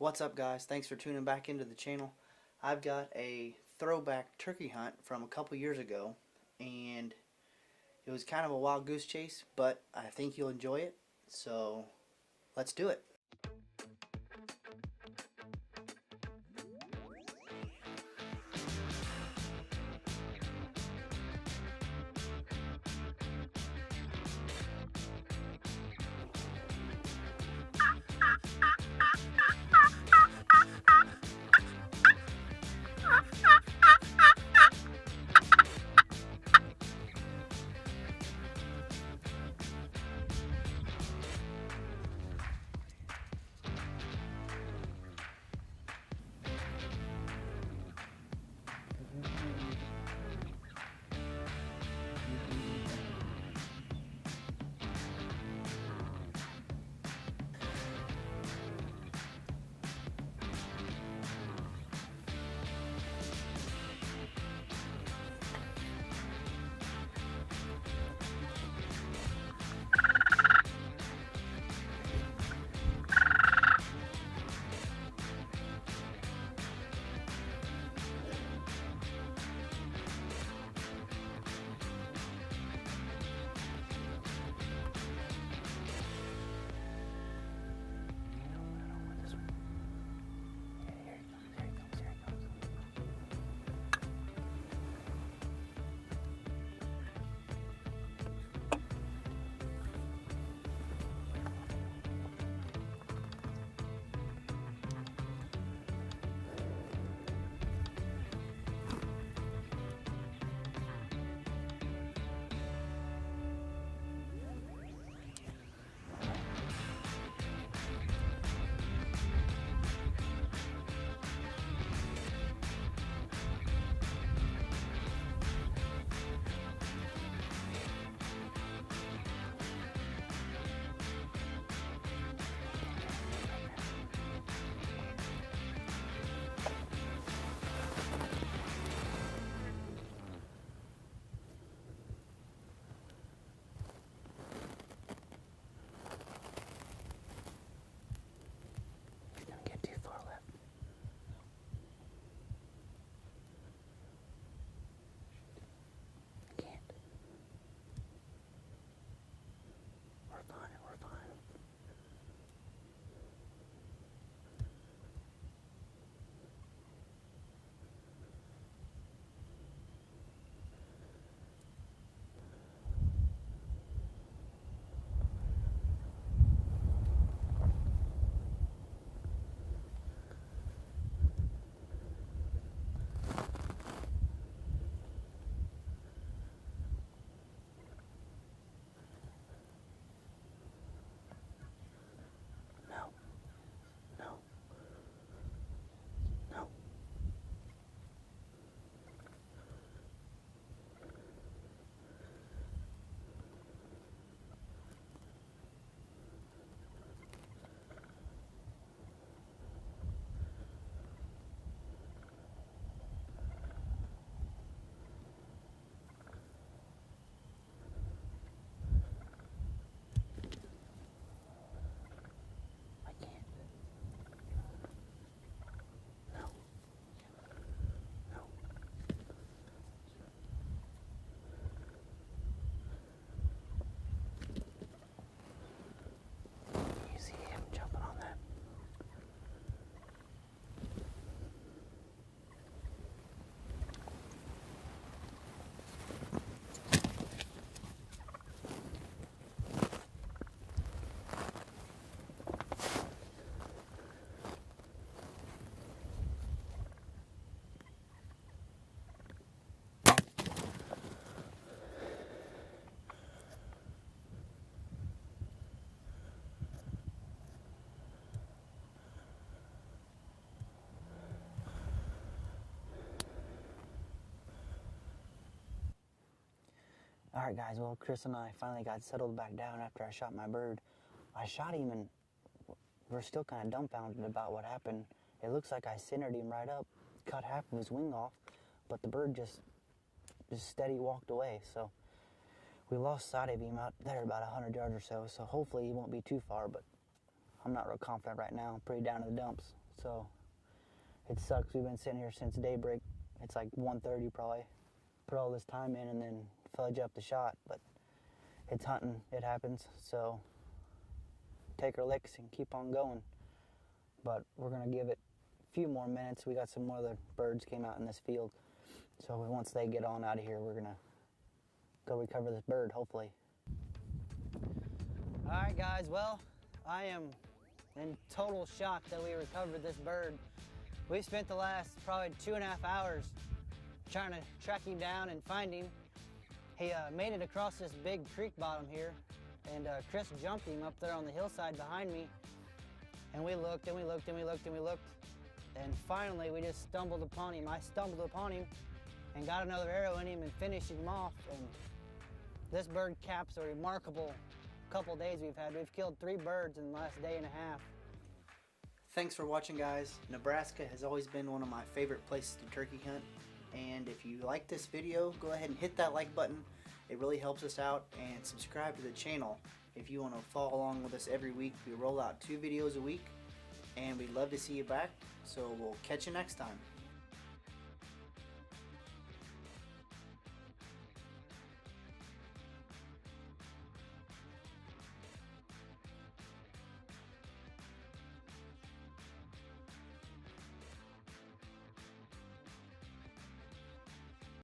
What's up, guys? Thanks for tuning back into the channel. I've got a throwback turkey hunt from a couple years ago, and it was kind of a wild goose chase, but I think you'll enjoy it, so let's do it. Don't get too far left. I can't. We're fine. No. No. No. I can't. No. No. You see him jumping on that? Alright, guys, well, Chris and I finally got settled back down after I shot my bird. I shot him, and we're still kind of dumbfounded about what happened. It looks like I centered him right up, cut half of his wing off, but the bird just steady walked away. So we lost sight of him out there about 100 yards or so hopefully he won't be too far, but I'm not real confident right now. I'm pretty down in the dumps. So it sucks. We've been sitting here since daybreak. It's like 1:30 probably. Put all this time in and then fudge up the shot, but it's hunting. It happens. So take our licks and keep on going. But we're gonna give it a few more minutes. We got some more other birds came out in this field. So once they get on out of here, we're gonna go recover this bird, hopefully. All right, guys. Well, I am in total shock that we recovered this bird. We've spent the last probably 2.5 hours trying to track him down and find him. He made it across this big creek bottom here, and Chris jumped him up there on the hillside behind me. And we looked and we looked and we looked and we looked, and finally we just stumbled upon him. I stumbled upon him and got another arrow in him and finished him off. And this bird caps a remarkable couple days we've had. We've killed 3 birds in the last day and a half. Thanks for watching, guys. Nebraska has always been one of my favorite places to turkey hunt. And if you like this video, go ahead and hit that like button. It really helps us out. And subscribe to the channel if you want to follow along with us every week. We roll out 2 videos a week, and we'd love to see you back. So we'll catch you next time.